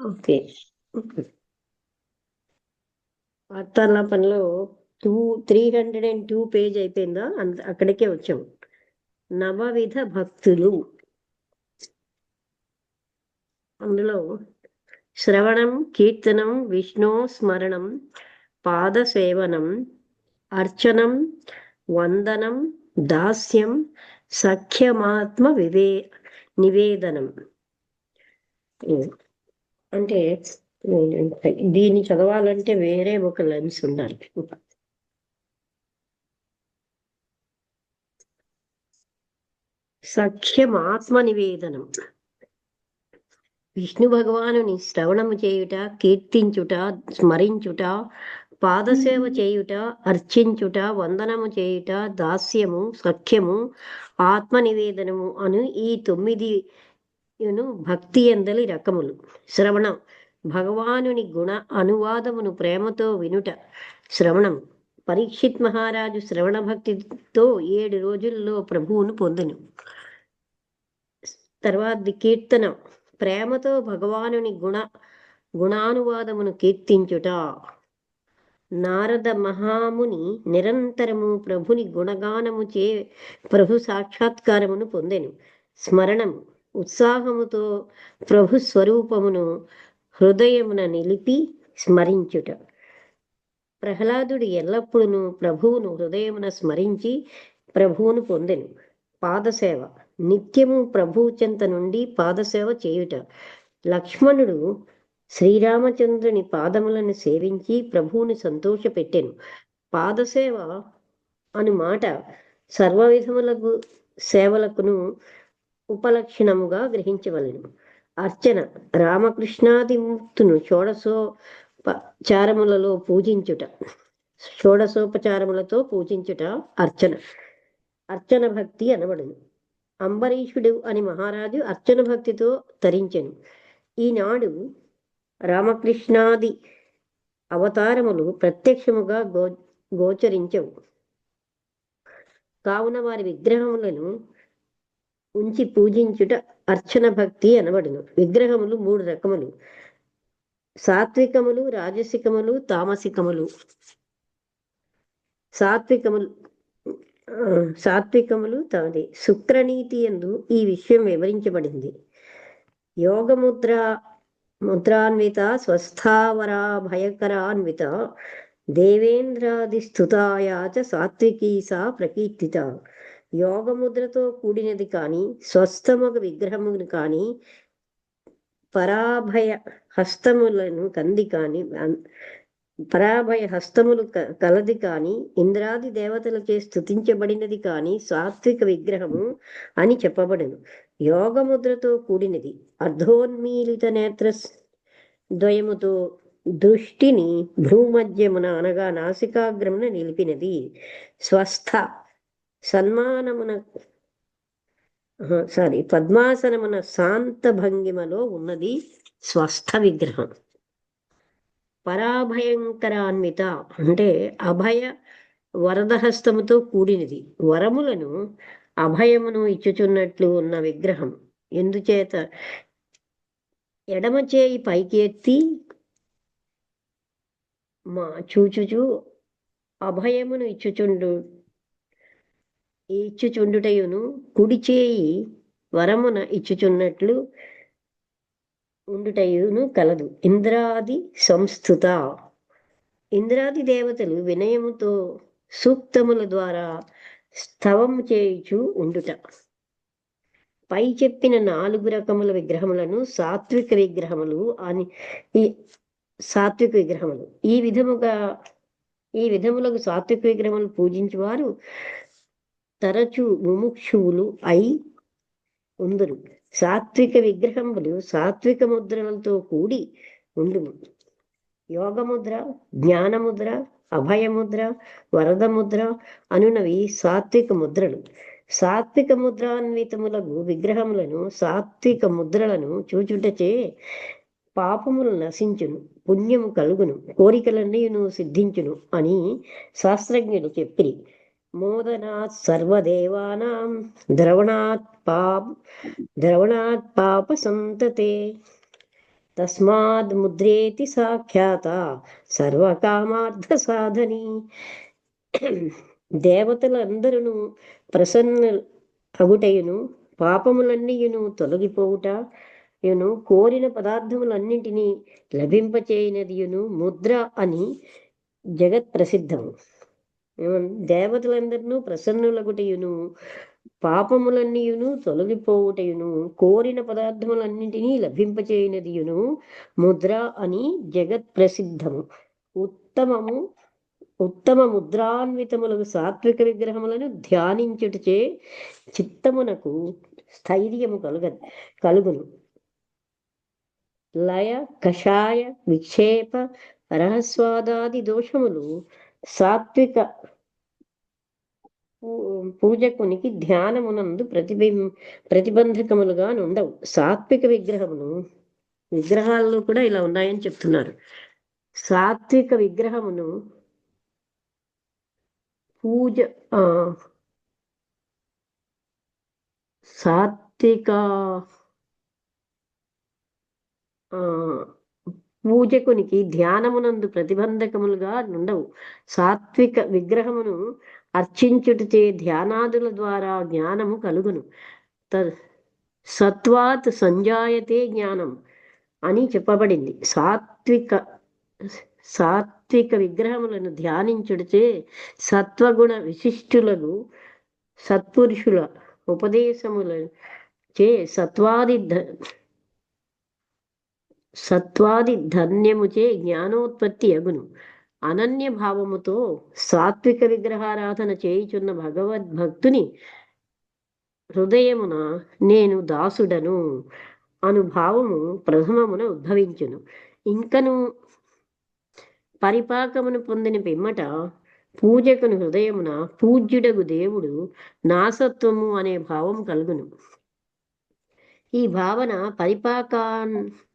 Okay. వార్తాలాపనలో 302 page అయిపోయిందా? అక్కడికే వచ్చాం. నవవిధ భక్తులు. అందులో శ్రవణం, కీర్తనం, విష్ణు స్మరణం, పాదసేవనం, అర్చనం, వందనం, దాస్యం, సఖ్యమాత్మ నివేదనం. అంటే దీన్ని చదవాలంటే వేరే ఒక లెన్స్ ఉండాలి. సఖ్యం ఆత్మ నివేదనం. విష్ణు భగవానుని శ్రవణము చేయుట, కీర్తించుట, స్మరించుట, పాదసేవ చేయుట, అర్చించుట, వందనము చేయుట, దాస్యము, సఖ్యము, ఆత్మ నివేదనము అను ఈ 9 భక్తి ఎందలి రకములు. శ్రవణం, భగవానుని గుణ అనువాదమును ప్రేమతో వినుట శ్రవణం. పరీక్షిత్ మహారాజు శ్రవణ భక్తితో 7 రోజుల్లో ప్రభువును పొందును. తర్వాత కీర్తనం, ప్రేమతో భగవానుని గుణానువాదమును కీర్తించుట. నారద మహాముని నిరంతరము ప్రభుని గుణగానము చే ప్రభు సాక్షాత్కారమును పొందెను. స్మరణము, ఉత్సాహముతో ప్రభు స్వరూపమును హృదయమున నిలిపి స్మరించుట. ప్రహ్లాదుడు ఎల్లప్పుడూ ప్రభువును హృదయమున స్మరించి ప్రభువును పొందెను. పాదసేవ, నిత్యము ప్రభువు చెంత నుండి పాదసేవ చేయుట. లక్ష్మణుడు శ్రీరామచంద్రుని పాదములను సేవించి ప్రభువుని సంతోషపెట్టెను. పాదసేవ అను మాట సర్వవిధములకు సేవలకును ఉపలక్షణముగా గ్రహించవలెను. అర్చన, రామకృష్ణాదిమూర్తును షోడశోపచారములలో పూజించుట అర్చన. అర్చన భక్తి అనబడును. అంబరీషుడు అని మహారాజు అర్చన భక్తితో తరించెను. ఈనాడు రామకృష్ణాది అవతారములు ప్రత్యక్షముగా గోచరించవు. కావున వారి విగ్రహములను ఉంచి పూజించుట అర్చన భక్తి అనబడును. విగ్రహములు 3 రకములు: సాత్వికములు, రాజసికములు, తామసికములు. సాత్వికములు శుక్రనీతి యందు ఈ విషయం వివరించబడింది. ముద్రాన్విత, స్వస్థావరాభయకరాన్విత, దేవేంద్రాదిస్తుతాయాచ సాత్వికీ సా ప్రకీర్తిత. యోగముద్రతో కూడినది కాని, స్వస్థమగ విగ్రహమును కాని, పరాభయ హస్తములు కలది కాని, ఇంద్రాది దేవతలచే స్తుతించబడినది కాని సాత్విక విగ్రహము అని చెప్పబడును. యోగముద్రతో కూడినది అర్ధోన్మీలిత నేత్ర ద్వయముతో దృష్టిని భ్రూమధ్యమున అనగా నాసికాగ్రమున నిలిపినది. స్వస్థ, పద్మాసనమున శాంత భంగిమలో ఉన్నది స్వస్థ విగ్రహం. పరాభయంకరాన్విత అంటే అభయ వరదహస్తముతో కూడినది, వరములను అభయమును ఇచ్చుచున్నట్లు ఉన్న విగ్రహం. ఎందుచేత ఎడమ చేయి పైకి ఎత్తి చూచుచు అభయమును ఇచ్చుచుండుటయును, కుడి చేయి వరమున ఇచ్చుచున్నట్లు ఉండుటయును కలదు. ఇంద్రాది సంస్థుత, ఇంద్రాది దేవతలు వినయముతో సూక్తముల ద్వారా స్తవము చేయుచు ఉండుట. పై చెప్పిన 4 రకముల విగ్రహములను సాత్విక విగ్రహములు. ఈ విధములకు సాత్విక విగ్రహములు పూజించువారు తరచు ముముక్షువులు అయి ఉందురు. సాత్విక విగ్రహములు సాత్విక ముద్రలతో కూడి ఉండును. యోగముద్ర, జ్ఞానముద్ర, అభయముద్ర, వరదముద్ర అనునవి సాత్విక ముద్రలు. సాత్విక ముద్రాన్వితములకు విగ్రహములను, సాత్విక ముద్రలను చూచుటచే పాపములు నశించును, పుణ్యము కలుగును, కోరికలన్నీ సిద్ధించును అని శాస్త్రజ్ఞులు చెప్పిరి. మోదనాత్ సర్వదేవానాం ద్రవణాత్ పాప సంతతే. తస్మాద్ ముద్రేతి సాఖ్యాత సర్వకామార్థ సాధని. దేవతలందరూ ప్రసన్న అగుటయును పాపములన్నీయును తొలగిపోవుటయును కోరిన పదార్థములన్నింటినీ లభింపచేయనదియును ముద్ర అని జగత్ ప్రసిద్ధము. దేవతలందరినూ ప్రసన్నులగుటయును పాపములన్నీయును తొలగిపోవుటయును కోరిన పదార్థములన్నింటినీ లభింపచేయనదియును ముద్ర అని జగత్ ప్రసిద్ధము. ఉత్తమ ముద్రాన్వితములకు సాత్విక విగ్రహములను ధ్యానించుటచే చిత్తమునకు స్థైర్యము కలుగును. లయ కషాయ విక్షేప రహస్వాదాది దోషములు సాత్విక పూజకునికి ధ్యానమునందు ప్రతిబంధకములుగా నుండవు. సాత్విక విగ్రహాల్లో కూడా ఇలా ఉన్నాయని చెప్తున్నారు. సాత్విక విగ్రహమును సాత్విక పూజకునికి ధ్యానమునందు ప్రతిబంధకములుగా నుండవు. సాత్విక విగ్రహమును అర్చించుటచే ధ్యానాదుల ద్వారా జ్ఞానము కలుగును. సత్వాత్ సంజాయతే జ్ఞానం అని చెప్పబడింది. సాత్విక విగ్రహములను ధ్యానించుటచే సత్వగుణ విశిష్టులకు సత్పురుషుల ఉపదేశముల చే సత్వాది ధన్యముచే జ్ఞానోత్పత్తి అగును. అనన్య భావముతో సాత్విక విగ్రహారాధన చేయుచున్న భగవద్భక్తుని హృదయమున నేను దాసుడను అనుభావము ప్రథమమున ఉద్భవించును. ఇంకను పరిపాకమును పొందిన పిమ్మట పూజకుని హృదయమున పూజ్యుడగు దేవుడు నాసత్వము అనే భావం కలుగును. ఈ భావన పరిపాకాంతమున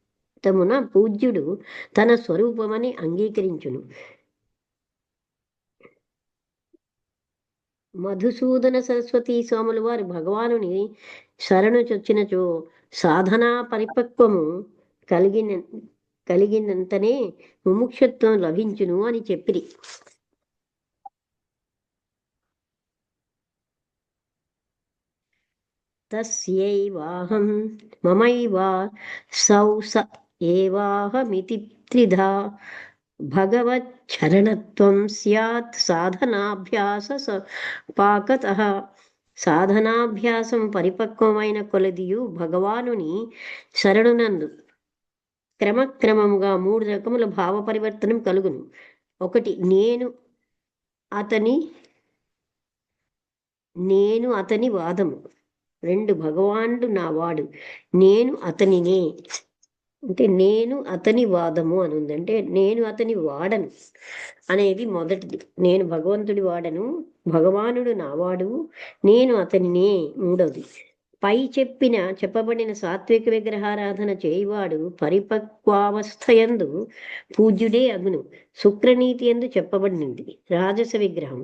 పూజ్యుడు తన స్వరూపమని అంగీకరించును. మధుసూదన సరస్వతి స్వాముల వారు భగవానుని శరణు చొచ్చినచో సాధనా పరిపక్వము కలిగినంతనే ముముక్షత్వం లభించును అని చెప్పిరి. తస్యైవాహం మమైవా సౌ స ఏవాహమితి త్రిధా భగవచ్చరణత్వం స్యాత్ సాధనాభ్యాస పాకతః. సాధనాభ్యాసం పరిపక్వమైన కొలదియు భగవానుని శరణునందు క్రమక్రమముగా 3 రకముల భావ పరివర్తనం కలుగును. 1 నేను అతని వాదము. 2 భగవానుడు నావాడు, నేను అతనినే. అంటే నేను అతని వాదము అని ఉంది, అంటే నేను అతని వాడను అనేది మొదటిది. నేను భగవంతుడి వాడను, భగవానుడు నావాడు, నేను అతనినే మూడవది. పై చెప్పబడిన సాత్విక విగ్రహారాధన చేయువాడు పరిపక్వావస్థయందు పూజ్యుడే అగును. శుక్రనీతి ఎందు చెప్పబడినది. రాజస విగ్రహం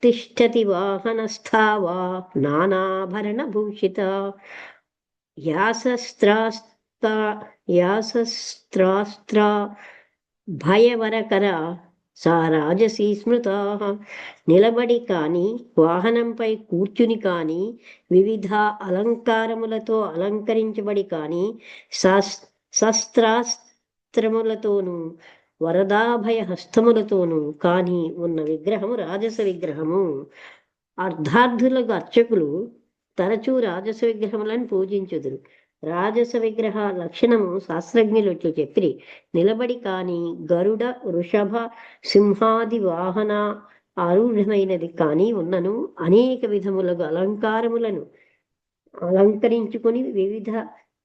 తిష్టతి వాహనస్థావా నానాభరణ భూషిత యాసస్త్రాస్త్ర భయవరకర సా రాజసీ స్మృత. నిలబడి కాని వాహనంపై కూర్చుని కాని వివిధ అలంకారములతో అలంకరించబడి కాని శస్త్రాస్త్రములతోనూ వరదాభయ హస్తములతోనూ కాని ఉన్న విగ్రహము రాజస విగ్రహము. అర్ధార్థులకు అర్చకులు తరచూ రాజస విగ్రహములను పూజించుదురు. రాజస విగ్రహ లక్షణము శాస్త్రజ్ఞులు ఇట్లు చెప్పిరి. నిలబడి కాని గరుడ వృషభ సింహాది వాహన ఆరూఢమైనది కాని ఉన్నను అనేక విధములకు అలంకారములను అలంకరించుకొని వివిధ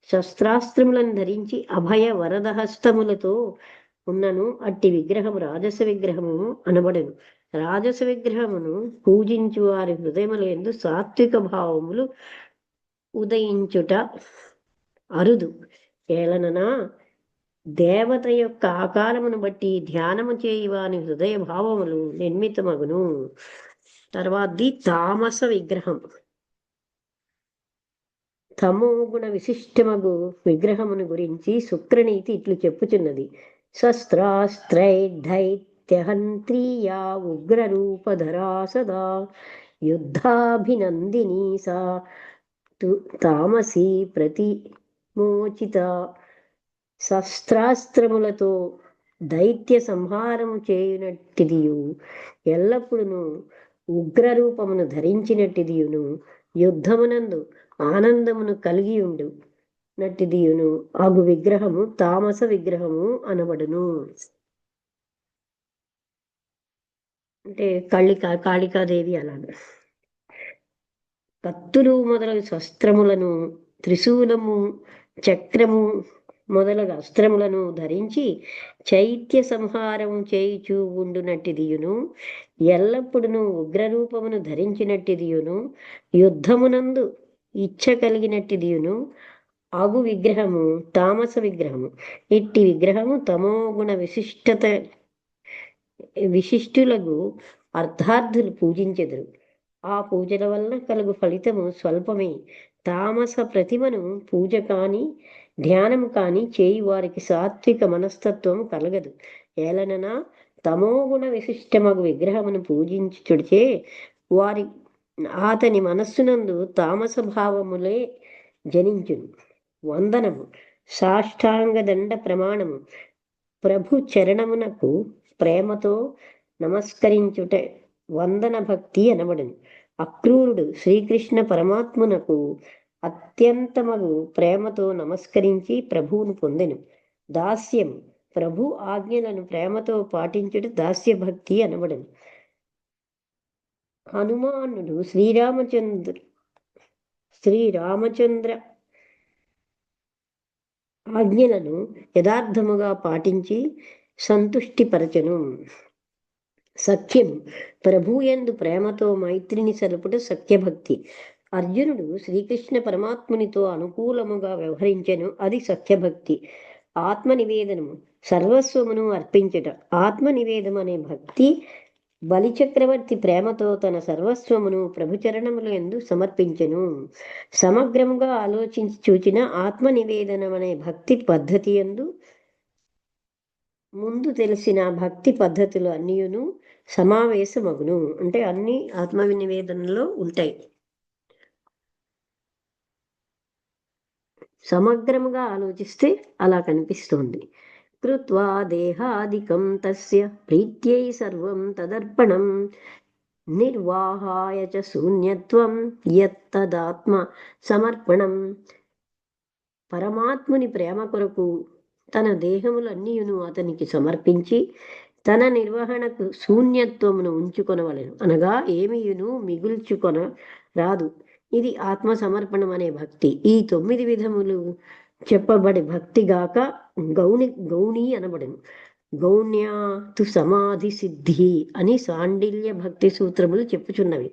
శస్త్రాస్త్రములను ధరించి అభయ వరదహస్తములతో ఉన్నను అట్టి విగ్రహము రాజస విగ్రహము అనబడను. రాజస విగ్రహమును పూజించు వారి హృదయములందు సాత్విక భావములు ఉదయించుట అరుదు. ఏలననా దేవత యొక్క ఆకారమును బట్టి ధ్యానము చేయి వాని హృదయ భావములు నిర్మితమగును. తర్వాతది తామస విగ్రహం. తమోగుణ విశిష్టమగు విగ్రహమును గురించి శుక్రనీతి ఇట్లు చెప్పుచున్నది. శస్త్రాస్త్రైర్ధైత్యహంత్రీయా ఉగ్రరూపధరా సదా యుద్ధాభినందినీ సా తామసీ ప్రతిమోచిత. శస్త్రాస్త్రములతో దైత్య సంహారము చేయునట్టిదియు ఎల్లప్పుడూ ఉగ్రరూపమును ధరించినట్టిదియును యుద్ధమునందు ఆనందమును కలిగి ఉండు నట్టిదియును అగు విగ్రహము తామస విగ్రహము అనబడును. అంటే కాళికాదేవి అలాగా కత్తులు మొదలగు శస్త్రములను త్రిశూలము చక్రము మొదలగు అస్త్రములను ధరించి చైత్య సంహారం చేయుచూ ఉండునట్టిదియును ఎల్లప్పుడూ ఉగ్రరూపమును ధరించినట్టిదియును యుద్ధమునందు ఇచ్చ కలిగినట్టిదియును అగు విగ్రహము తామస విగ్రహము. ఇట్టి విగ్రహము తమోగుణ విశిష్టులకు అర్థార్థులు పూజించెదరు. ఆ పూజల వలన కలుగు ఫలితము స్వల్పమే. తామస ప్రతిమను పూజ కాని ధ్యానం కాని చేయి వారికి సాత్విక మనస్తత్వం కలగదు. ఏలననా తమోగుణ విశిష్టమగు విగ్రహమును పూజించుచుడిచే వారి అతని మనస్సునందు తామస భావములే జనించును. వందనము. సాష్టాంగ దండ ప్రమాణము. ప్రభు చరణమునకు ప్రేమతో నమస్కరించుట వందన భక్తి అనబడును. అక్రూరుడు శ్రీకృష్ణ పరమాత్మునకు అత్యంతమగు ప్రేమతో నమస్కరించి ప్రభువును పొందెను. దాస్యం. ప్రభు ఆజ్ఞలను ప్రేమతో పాటించుట దాస్య భక్తి అనబడును. హనుమానుడు శ్రీరామచంద్ర ఆజ్ఞలను యథార్థముగా పాటించి సంతుష్టిపరచను. సఖ్యం. ప్రభుయందు ప్రేమతో మైత్రిని సలుపుట సఖ్యభక్తి. అర్జునుడు శ్రీకృష్ణ పరమాత్మునితో అనుకూలముగా వ్యవహరించెను, అది సఖ్యభక్తి. ఆత్మనివేదనము. సర్వస్వమును అర్పించుట. ఆత్మనివేదం అనే భక్తి. బలిచక్రవర్తి ప్రేమతో తన సర్వస్వమును ప్రభుచరణముల యందు సమర్పించెను. సమగ్రముగా ఆలోచించి చూచిన ఆత్మనివేదనం అనే భక్తి పద్ధతి యందు ముందు తెలిసిన భక్తి పద్ధతులు అన్నియును సమావేశమగును. అంటే అన్ని ఆత్మనివేదనలో ఉంటాయి. సమగ్రముగా ఆలోచిస్తే అలా కనిపిస్తోంది. కృత్వా దేహాదికం తస్య ప్రీత్యై సర్వం తదర్పణం నిర్వాహాయ చ శూన్యత్వం యత్తదాత్మ సమర్పణం. పరమాత్ముని ప్రేమ కొరకు తన దేహములన్నీయును అతనికి సమర్పించి తన నిర్వహణకు శూన్యత్వమును ఉంచుకొనవలెను. అనగా ఏమియును మిగుల్చుకొన రాదు. ఇది ఆత్మ సమర్పణం అనే భక్తి. ఈ 9 విధములు చెప్పబడి భక్తిగాక గౌణి అనబడను. గౌణ్యాతు సమాధి సిద్ధి అని సాండిల్య భక్తి సూత్రములు చెప్పుచున్నవి.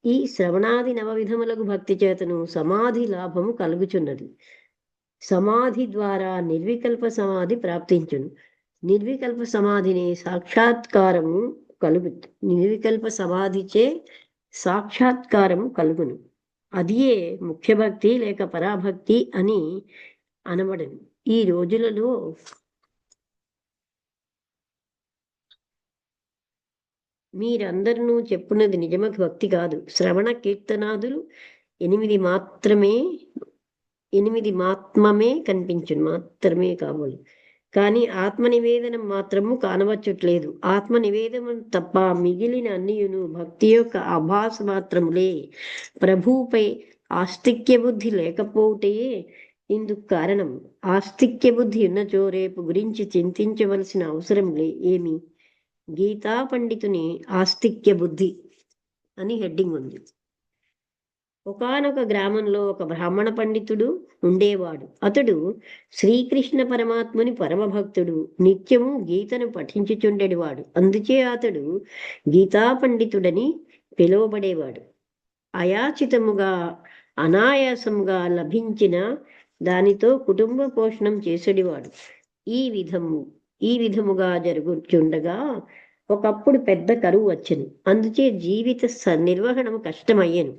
ఈ శ్రవణాది 9 విధములకు భక్తి చేతను సమాధి లాభము కలుగుచున్నది. సమాధి ద్వారా నిర్వికల్ప సమాధి ప్రాప్తించును. నిర్వికల్ప సమాధిని సాక్షాత్కారము కలుగు. నిర్వికల్ప సమాధిచే సాక్షాత్కారము కలుగును. అదియే ముఖ్య భక్తి లేక పరాభక్తి అని అనబడను. ఈ రోజులలో మీరందరూ చెప్పున్నది నిజమకు భక్తి కాదు. శ్రవణ కీర్తనాదులు 8 మాత్రమే కనిపించును, మాత్రమే కాబోలు. కానీ ఆత్మనివేదనం మాత్రము కానవచ్చుట్లేదు. ఆత్మనివేదనం తప్ప మిగిలిన అన్నియును భక్తి యొక్క ఆభాస మాత్రములే. ప్రభువుపై ఆస్తిక్య బుద్ధి లేకపోతే ఇందుకు కారణం. ఆస్తిక్య బుద్ధి ఉన్నచో రేపు గురించి చింతించవలసిన అవసరం ఏమి. గీతా పండితుని ఆస్తిక్య బుద్ధి అని హెడ్డింగ్ ఉంది. ఒకానొక గ్రామంలో ఒక బ్రాహ్మణ పండితుడు ఉండేవాడు. అతడు శ్రీకృష్ణ పరమాత్ముని పరమభక్తుడు. నిత్యము గీతను పఠించుచుండెడివాడు. అందుచే అతడు గీతా పండితుడని పిలువబడేవాడు. అయాచితముగా అనాయాసముగా లభించిన దానితో కుటుంబ పోషణం చేసేడివాడు. ఈ విధముగా జరుగుచుండగా ఒకప్పుడు పెద్ద కరువు వచ్చెను. అందుచే జీవిత నిర్వహణము కష్టమయ్యెను.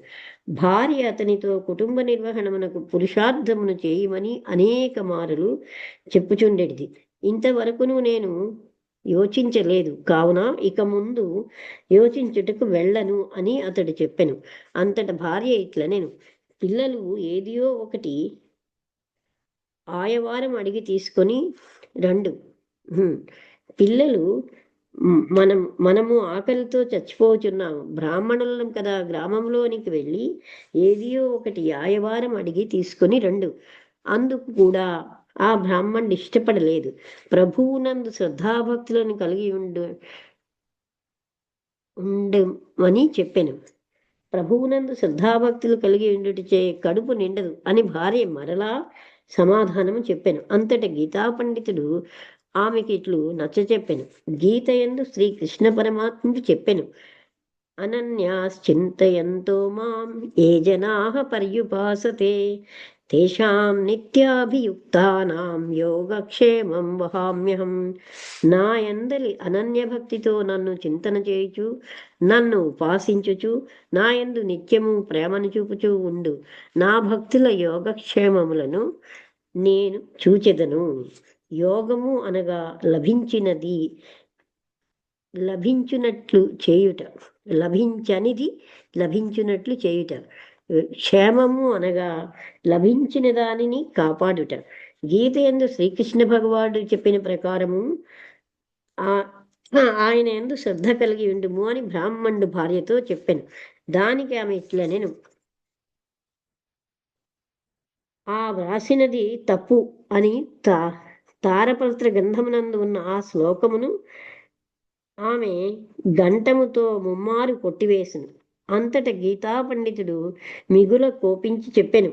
భార్య అతనితో కుటుంబ నిర్వహణమునకు పురుషార్థమును చేయమని అనేక మారులు చెప్పుచుండెడిది. ఇంతవరకును నేను యోచించలేదు, కావున ఇక ముందు యోచించుటకు వెళ్ళను అని అతడు చెప్పెను. అంతట భార్య ఇట్ల నేను, పిల్లలు ఏదియో ఒకటి ఆయవారం అడిగి తీసుకొని రండు. పిల్లలు మనము ఆకలితో చచ్చిపోచున్నాము. బ్రాహ్మణులం కదా, గ్రామంలోనికి వెళ్ళి ఏదియో ఒకటి ఆయవారం అడిగి తీసుకొని రండు. అందుకు కూడా ఆ బ్రాహ్మణుడు ఇష్టపడలేదు. ప్రభువునందు శ్రద్ధాభక్తులను కలిగి ఉండమని చెప్పాను. ప్రభువునందు శ్రద్ధాభక్తులు కలిగి ఉండుటచే కడుపు నిండదు అని భార్య మరలా సమాధానము చెప్పాను. అంతట గీతా పండితుడు ఆమెకి ఇట్లు నచ్చచెప్పెను. గీత యందు శ్రీకృష్ణ పరమాత్ముడు చెప్పెను, అనన్యాశ్చింతయంతో మాం ఏ జనాః పర్యుపాసతే తేషాం నిత్యాభియుక్తానాం యోగక్షేమం వహామ్యహం. నా యందలి అనన్య భక్తితో నన్ను చింతన చేయుచు, నన్ను ఉపాసించుచు, నా యందు నిత్యము ప్రేమను చూపుచూ ఉండు నా భక్తుల యోగక్షేమములను నేను చూచెదను. యోగము అనగా లభించునట్లు చేయుట, లభించనిది లభించునట్లు చేయుట. క్షేమము అనగా లభించిన దానిని కాపాడుట. గీత యందు శ్రీకృష్ణ భగవానుడు చెప్పిన ప్రకారము ఆయన యందు శ్రద్ధ కలిగి ఉండుము అని బ్రాహ్మణుడు భార్యతో చెప్పాను. దానికి ఆమె ఇట్లా నేను, ఆ వ్రాసినది తప్పు అని తారపత్ర గ్రంథమునందు ఉన్న ఆ శ్లోకమును ఆమె గంటముతో ముమ్మారు కొట్టివేసెను. అంతట గీతా పండితుడు మిగుల కోపించి చెప్పెను,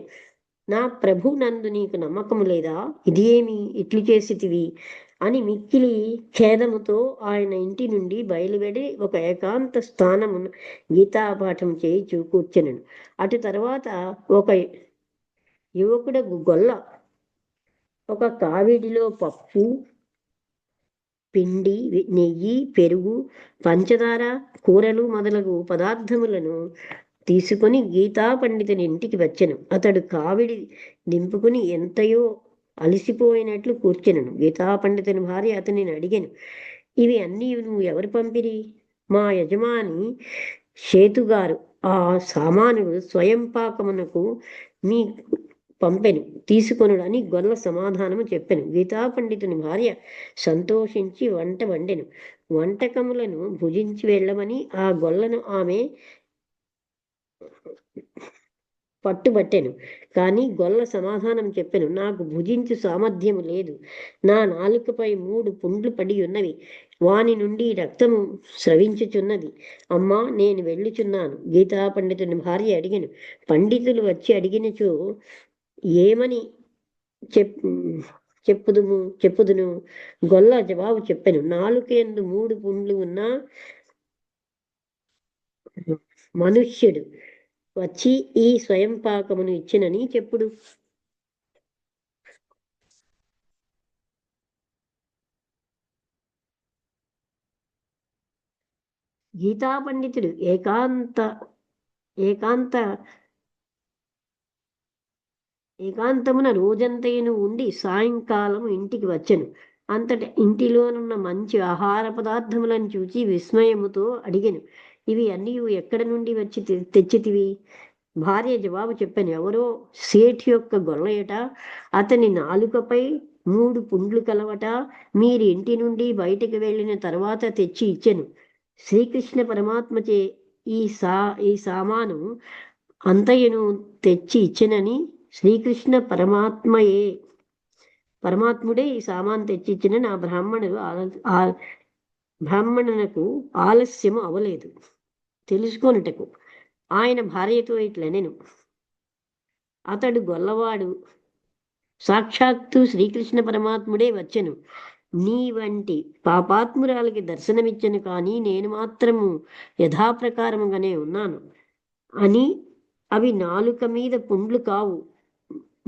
నా ప్రభు నందు నీకు నమ్మకము లేదా? ఇది ఏమి ఇట్లు చేసితివి అని మిక్కిలి ఖేదముతో ఆయన ఇంటి నుండి బయలువెడి ఒక ఏకాంత స్థానమును గీతాపాఠం చేయి కూర్చెను. అటు తర్వాత ఒక యువకుడకు గొల్ల ఒక కావిడిలో పప్పు, పిండి, నెయ్యి, పెరుగు, పంచదార, కూరలు మొదలగు పదార్థములను తీసుకొని గీతా పండితుని ఇంటికి వచ్చెను. అతడు కావిడి దింపుకుని ఎంతయో అలసిపోయినట్లు కూర్చెను. గీతా పండితుని భార్య అతనిని అడిగాను, ఇవి అన్నీ నువ్వు ఎవరు పంపిరి? మా యజమాని సేతుగారు ఆ సామానులు స్వయం పాకమునకు మీ పంపెను, తీసుకొనుడు అని గొల్ల సమాధానము చెప్పెను. గీతా పండితుని భార్య సంతోషించి వంట వండెను. వంటకములను భుజించి వెళ్ళమని ఆ గొల్లను ఆమె పట్టుబట్టెను. కానీ గొల్ల సమాధానం చెప్పెను, నాకు భుజించు సామర్థ్యము లేదు. నా నాలుకపై 3 పుండ్లు పడి ఉన్నవి. వాని నుండి రక్తము స్రవించుచున్నది. అమ్మా, నేను వెళ్ళుచున్నాను. గీతా పండితుని భార్య అడిగెను, పండితులు వచ్చి అడిగినచో ఏమని చెప్పుదును? గొల్ల జవాబు చెప్పెను, నాలుకేందు 3 పుండ్లు ఉన్న మనుష్యుడు వచ్చి ఈ స్వయం పాకమును ఇచ్చినని చెప్పుడు. గీతా పండితుడు ఏకాంతమున రోజంతయును ఉండి సాయంకాలం ఇంటికి వచ్చెను. అంతట ఇంటిలోనున్న మంచి ఆహార పదార్థములను చూచి విస్మయముతో అడిగెను, ఇవి అన్నీ ఎక్కడి నుండి వచ్చి తెచ్చితివి? భార్య జవాబు చెప్పాను, ఎవరో సేఠ్ యొక్క గొల్లయట, అతని నాలుకపై 3 పుండ్లు కలవట, మీరు ఇంటి నుండి బయటికి వెళ్ళిన తర్వాత తెచ్చి ఇచ్చెను. శ్రీకృష్ణ పరమాత్మచే ఈ సామాను అంతయును తెచ్చి ఇచ్చెనని, శ్రీకృష్ణ పరమాత్ముడే ఈ సామాను తెచ్చిచ్చిన నా బ్రాహ్మణునకు ఆలస్యము అవలేదు తెలుసుకొనుటకు. ఆయన భార్యతో ఇట్లనెను, అతడు గొల్లవాడు, సాక్షాత్తు శ్రీకృష్ణ పరమాత్ముడే వచ్చెను. నీ వంటి పాపాత్మురాలకి దర్శనమిచ్చను, కానీ నేను మాత్రము యథాప్రకారముగానే ఉన్నాను అని. అవి నాలుక మీద పుండ్లు కావు,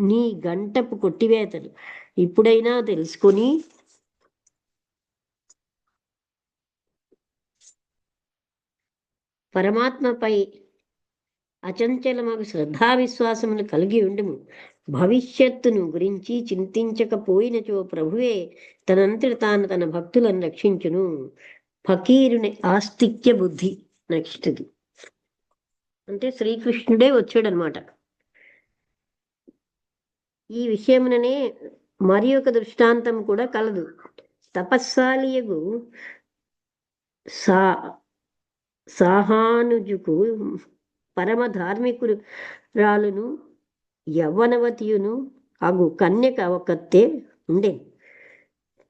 నీ గంటపు కొట్టివేతలు. ఇప్పుడైనా తెలుసుకొని పరమాత్మపై అచంచలమగు శ్రద్ధా విశ్వాసమును కలిగి ఉండుము. భవిష్యత్తును గురించి చింతించకపోయినచో ప్రభువే తనంతట తాను తన భక్తులను రక్షించును. ఫకీరుని ఆస్తిక్య బుద్ధి. నెక్స్ట్ది అంటే శ్రీకృష్ణుడే వచ్చాడనమాట. ఈ విషయముననే మరి ఒక దృష్టాంతం కూడా కలదు. తపస్సాలియగు సాహానుజుకు పరమ ధార్మికురాలును యవ్వనవతియును అగు కన్యక ఒక్కతే ఉండే.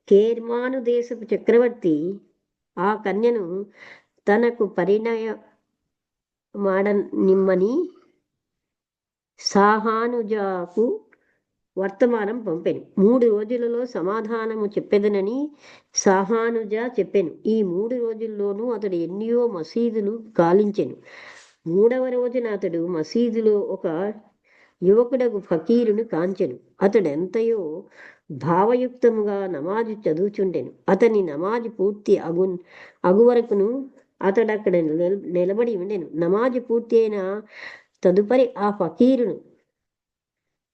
కేర్మాను దేశపు చక్రవర్తి ఆ కన్యను తనకు పరిణయమాడనిమ్మని సాహానుజకు వర్తమానం పంపెను. 3 రోజులలో సమాధానము చెప్పెదనని సాహానుజ చెప్పెను. ఈ 3 రోజుల్లోనూ అతడు ఎన్నో మసీదులు గాలించెను. 3వ రోజున అతడు మసీదులో ఒక యువకుడగు ఫకీరును కాంచెను. అతడు ఎంతయో భావయుక్తముగా నమాజు చదువుచుండెను. అతని నమాజు పూర్తి అగు వరకును అతడు అక్కడ నిలబడి ఉండెను. నమాజు పూర్తి అయిన తదుపరి ఆ ఫకీరును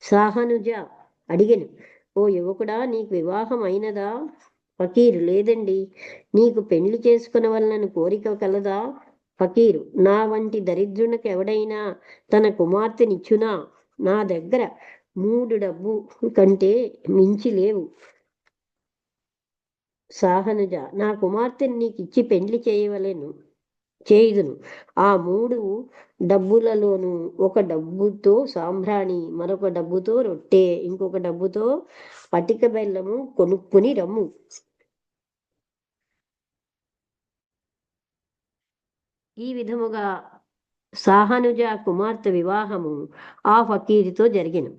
సాహనుజ అడిగెను, ఓ యువకుడా, నీకు వివాహం అయినదా? ఫకీరు, లేదండి. నీకు పెళ్లి చేసుకునవలనని కోరిక కలదా? ఫకీరు, నా వంటి దరిద్రునికి ఎవడైనా తన కుమార్తెనిచ్చునా? నా దగ్గర 3 డబ్బు కంటే మించి లేవు. సాహనుజ, నా కుమార్తెని నీకు ఇచ్చి పెళ్లి చేయుదును. ఆ 3 డబ్బులలోనూ ఒక డబ్బుతో సాంబ్రాణి, మరొక డబ్బుతో రొట్టె, ఇంకొక డబ్బుతో పటిక బెల్లము కొనుక్కుని రమ్ము. ఈ విధముగా సాహనుజ కుమార్తె వివాహము ఆ ఫకీరితో జరిగెను.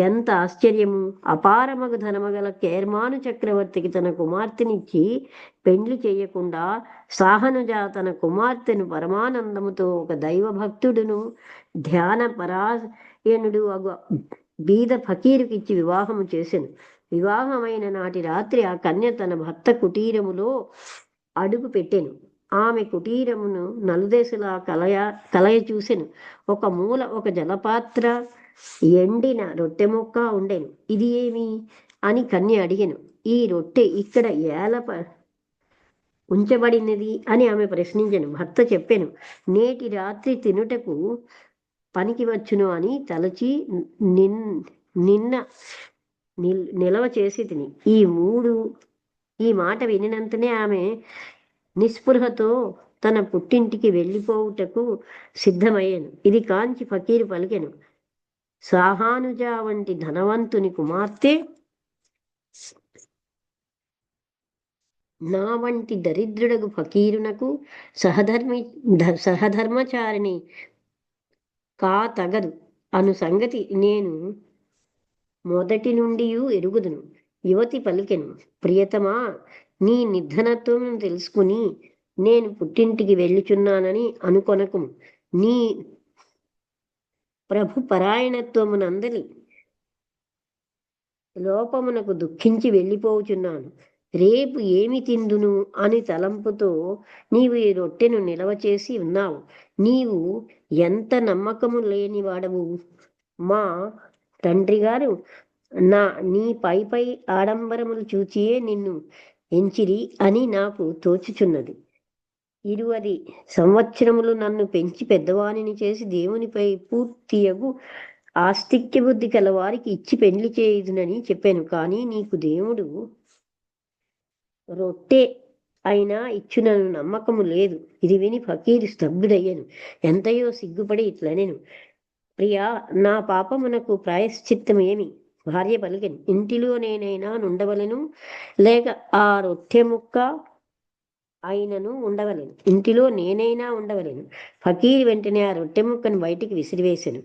ఎంత ఆశ్చర్యము! అపారమగు ధనమగల కేర్మాను చక్రవర్తికి తన కుమార్తెనిచ్చి పెండ్లి చేయకుండా సాహనుజ తన కుమార్తెను పరమానందముతో ఒక దైవభక్తుడును ధ్యాన పరాయణుడు అగు బీద ఫకీరుకిచ్చి వివాహము చేసెను. వివాహమైన నాటి రాత్రి ఆ కన్య తన భర్త కుటీరములో అడుగు పెట్టెను. ఆమె కుటీరమును నలుదేశలా కలయ చూసెను. ఒక మూల ఒక జలపాత్ర, ఎండిన రొట్టె ముక్క ఉండెను. ఇది ఏమి అని కన్య అడిగెను. ఈ రొట్టె ఇక్కడ ఉంచబడినది అని ఆమె ప్రశ్నించెను. భర్త చెప్పెను, నేటి రాత్రి తినుటకు పనికి వచ్చును అని తలచి నిన్న నిలవ చేసి తిని. ఈ మాట వినినంతనే ఆమె నిస్పృహతో తన పుట్టింటికి వెళ్ళిపోవుటకు సిద్ధమయ్యాను. ఇది కాంచి ఫకీరు పలికెను, సాహానుజ వంటి ధనవంతుని కుమార్తె నా వంటి దరిద్రుడగు ఫకీరునకు సహధర్మచారిణి తగదు అను సంగతి నేను మొదటి నుండి ఎరుగుదును. యువతి పలికెను, ప్రియతమా, నీ నిర్ధనత్వం తెలుసుకుని నేను పుట్టింటికి వెళ్ళుచున్నానని అనుకొనకు. నీ ప్రభు పరాయణత్వమునందలి లోపమునకు దుఃఖించి వెళ్ళిపోచున్నాను. రేపు ఏమి తిందును అని తలంపుతో నీవు ఈ రొట్టెను నిలవ చేసి ఉన్నావు. నీవు ఎంత నమ్మకము లేని వాడవు. మా తండ్రి గారు నీ పై ఆడంబరములు చూచియే నిన్ను ఎంచిరి అని నాకు తోచుచున్నది. 20 సంవత్సరములు నన్ను పెంచి పెద్దవాణిని చేసి దేవునిపై పూర్తియగు ఆస్తిక్య బుద్ధి కలవారికి ఇచ్చి పెళ్లి చేయుదునని చెప్పాను. కానీ నీకు దేవుడు రొట్టె అయినా ఇచ్చునను నమ్మకము లేదు. ఇది విని ఫకీరు స్తబ్దుడయ్యను. ఎంతయో సిగ్గుపడి ఇట్లనెను, ప్రియా, నా పాపమునకు ప్రాయశ్చిత్తం ఏమి? భార్య పలికెను, ఇంటిలో నేనైనా నుండవలను, లేక ఆ రొట్టె ముక్క అయినను ఉండవలేను. ఇంటిలో నేనైనా ఉండవలేను. ఫకీరు వెంటనే ఆ రొట్టె ముక్కను బయటికి విసిరివేశాను.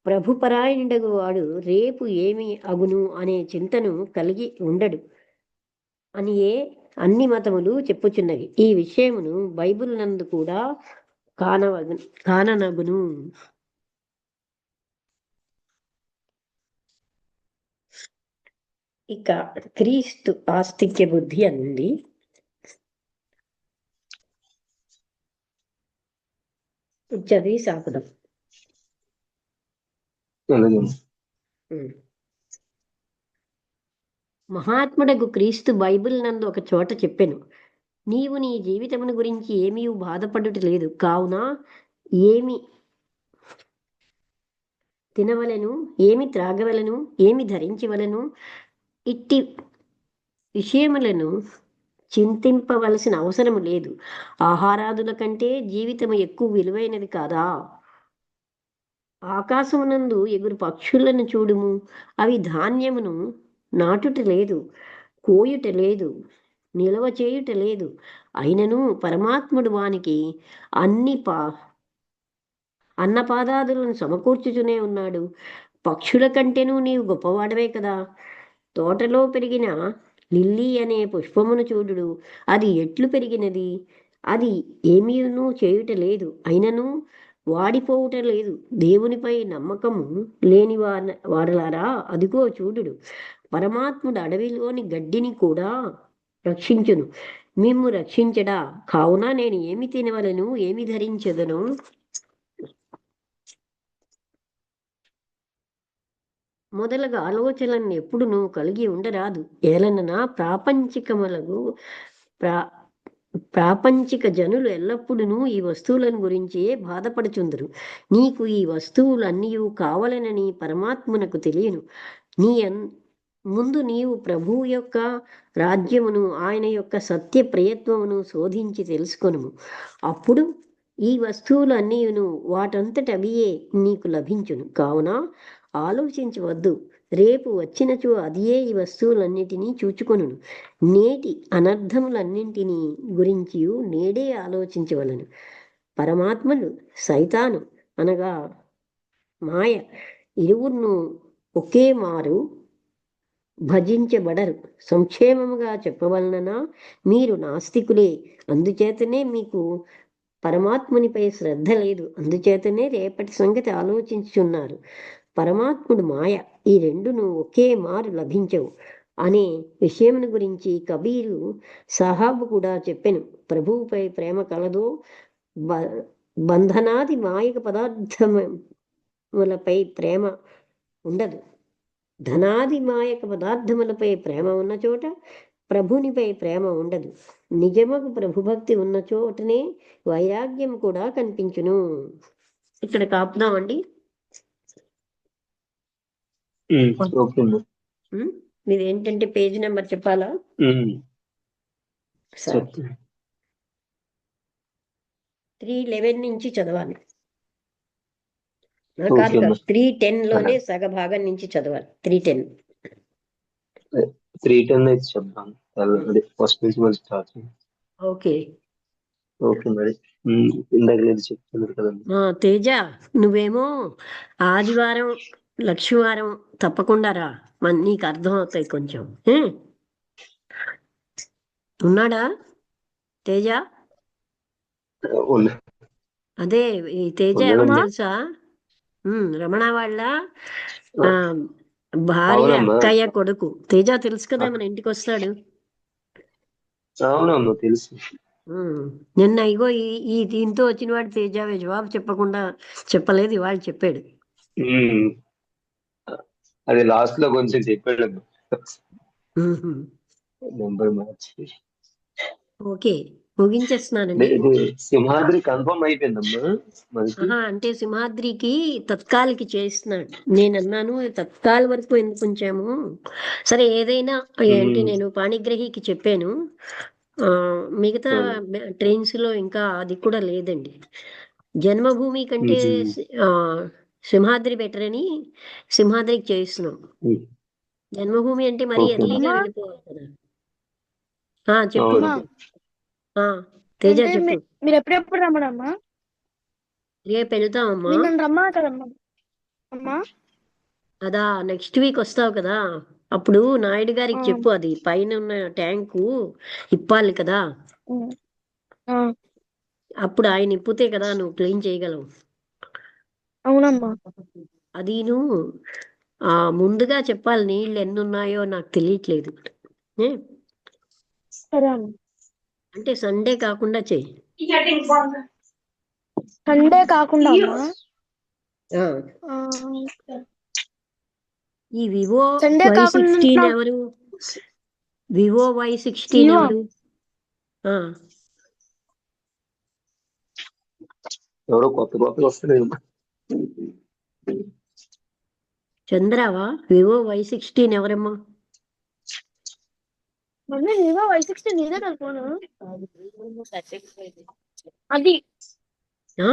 ప్రభుపరాయణుడగు వాడు రేపు ఏమి అగును అనే చింతను కలిగి ఉండడు అనియే అన్ని మతములు చెప్పుచున్నవి. ఈ విషయమును బైబిల్ నందు కూడా కాననగును. ఇక క్రీస్తు ఆస్తిక్య బుద్ధి అంది. చదివి సాకుదాం. అలాగే. మహాత్ముడకు క్రీస్తు బైబిల్ నందు ఒక చోట చెప్పెను, నీవు నీ జీవితమును గురించి ఏమీ బాధపడుట లేదు, కావున ఏమి తినవలను, ఏమి త్రాగవలను, ఏమి ధరించవలను, ఇట్టి విషయములను చింతింపవలసిన అవసరము లేదు. ఆహారాదుల కంటే జీవితము ఎక్కువ విలువైనది కాదా? ఆకాశమునందు ఎగురు పక్షులను చూడుము, అవి ధాన్యమును నాటుట లేదు, కోయుట లేదు, నిల్వ చేయుట లేదు, అయినను పరమాత్ముడు వానికి అన్నపాదాదులను సమకూర్చుతూనే ఉన్నాడు. పక్షుల కంటేనూ నీవు గొప్పవాడవే కదా. తోటలో పెరిగిన లిల్లీ అనే పుష్పమును చూడుడు, అది ఎట్లు పెరిగినది, అది ఏమీనూ చేయుట లేదు, అయినను వాడిపోవుట లేదు. దేవునిపై నమ్మకము లేని వారలారా, అదిగో చూడుడు, పరమాత్ముడు అడవిలోని గడ్డిని కూడా రక్షించును. మిమ్ము రక్షించడా, కావున నేను ఏమి తినవలను, ఏమి ధరించదను, మొదలగు ఆలోచనలను ఎప్పుడునూ కలిగి ఉండరాదు. ఏలననా ప్రాపంచిక జనులు ఎల్లప్పుడూ ఈ వస్తువులను గురించి బాధపడుచుందరు. నీకు ఈ వస్తువులన్నీ కావాలనని పరమాత్మునకు తెలియను. ముందు నీవు ప్రభువు యొక్క రాజ్యమును, ఆయన యొక్క సత్య ప్రయత్నమును శోధించి తెలుసుకొనుము. అప్పుడు ఈ వస్తువులన్నీను వాటంతటవియే నీకు లభించును. కావున ఆలోచించవద్దు, రేపు వచ్చినచో అదియే ఈ వస్తువులన్నిటినీ చూచుకొనును. నేటి అనర్థములన్నింటినీ గురించి నేడే ఆలోచించవలను. పరమాత్మలు సైతాను అనగా మాయ ఇరువురును ఒకే మారు భజించబడరు. సంక్షేమముగా చెప్పవలననా, మీరు నాస్తికులే, అందుచేతనే మీకు పరమాత్మునిపై శ్రద్ధ లేదు, అందుచేతనే రేపటి సంగతి ఆలోచించుచున్నారు. పరమాత్ముడు మాయ, ఈ రెండును ఒకే మారు లభించవు అనే విషయమును గురించి కబీరు సాహాబు కూడా చెప్పెను. ప్రభువుపై ప్రేమ కలదో బంధనాది మాయక పదార్థములపై ప్రేమ ఉండదు. ధనాది మాయక పదార్థములపై ప్రేమ ఉన్న చోట ప్రభునిపై ప్రేమ ఉండదు. నిజమగు ప్రభుభక్తి ఉన్న చోటనే వైరాగ్యం కూడా కనిపించును. ఇక్కడ కాపుదామండి. మీది ఏంటంటే పేజ్ నెంబర్ చెప్పాలా? 311 నుంచి చదవాలి. 310 లోనే సగ భాగం నుంచి చదవాలి. 310 అయితే చెప్తాను. ఫస్ట్ నుంచి మళ్ళీ స్టార్ట్. ఓకే మరి ఇందాక లేదు చెప్తున్నారు కదండి. తేజ, నువ్వేమో ఆదివారం లక్ష్మీవారం తప్పకుండా రా, నీకు అర్థం అవుతాయి కొంచెం. ఉన్నాడా తేజ? అదే ఈ తేజ ఎవరు తెలుసా? రమణ వాళ్ళ భార్య అక్కయ్య కొడుకు తేజ, తెలుసు కదా, మన ఇంటికి వస్తాడు. అవునమ్మా తెలుసు. నిన్న ఇగో ఈ దీంతో వచ్చిన వాడు తేజావే, జవాబు చెప్పలేదు, ఇవాళ చెప్పాడు. అది లాస్ట్ లో కొంచెం చెప్పాడు నెంబర్ మార్చి. ఓకే, ముగించేస్తున్నానండి. సింహాద్రి కన్ఫర్మ్ అయిపోయిందమ్మా. అంటే సింహాద్రికి తత్కాలకి చేస్తున్నాడు. నేను అన్నాను తత్కాల వరకు ఎందుకు ఉంచాము, సరే ఏదైనా అంటే నేను పాణిగ్రహికి చెప్పాను. మిగతా ట్రైన్స్ లో ఇంకా అది కూడా లేదండి. జన్మభూమి కంటే సింహాద్రి బెటర్ అని సింహాద్రికి చేయిస్తున్నాం. జన్మభూమి అంటే మరీ ఎర్లీగా వెళ్ళిపోవాలి కదా. చెప్పు తేజ, చెప్పు. మీరు ఎప్పుడెప్పుడు రమ్మనమ్మా? రేపు వెళ్తామమ్మా. రమ్మా కదమ్మా. అదా నెక్స్ట్ వీక్ వస్తావు కదా, అప్పుడు నాయుడు గారికి చెప్పు, అది పైన ఉన్న ట్యాంకు ఇప్పాలి కదా, అప్పుడు ఆయన ఇప్పితే కదా నువ్వు క్లీన్ చేయగలవు. అవునమ్మా. అది నువ్వు ముందుగా చెప్పాలి, నీళ్ళు ఎన్ని ఉన్నాయో నాకు తెలియట్లేదు. అంటే సండే కాకుండా చెయ్యి. సండే కాకుండా అమ్మా ఆ, ఆ, ఈ వివో సండే వై కాకుండా 16 ఎవరు? Vivo Y 16 Vivo. ఎవరు? ఆ, ఎవరో కొత్త వస్తున్నాయి. చంద్రావా? వివో వై 16 ఎవరమ్మా? మమ్మీ వివో Y16 నీదే కదా ఫోను అది ఆ?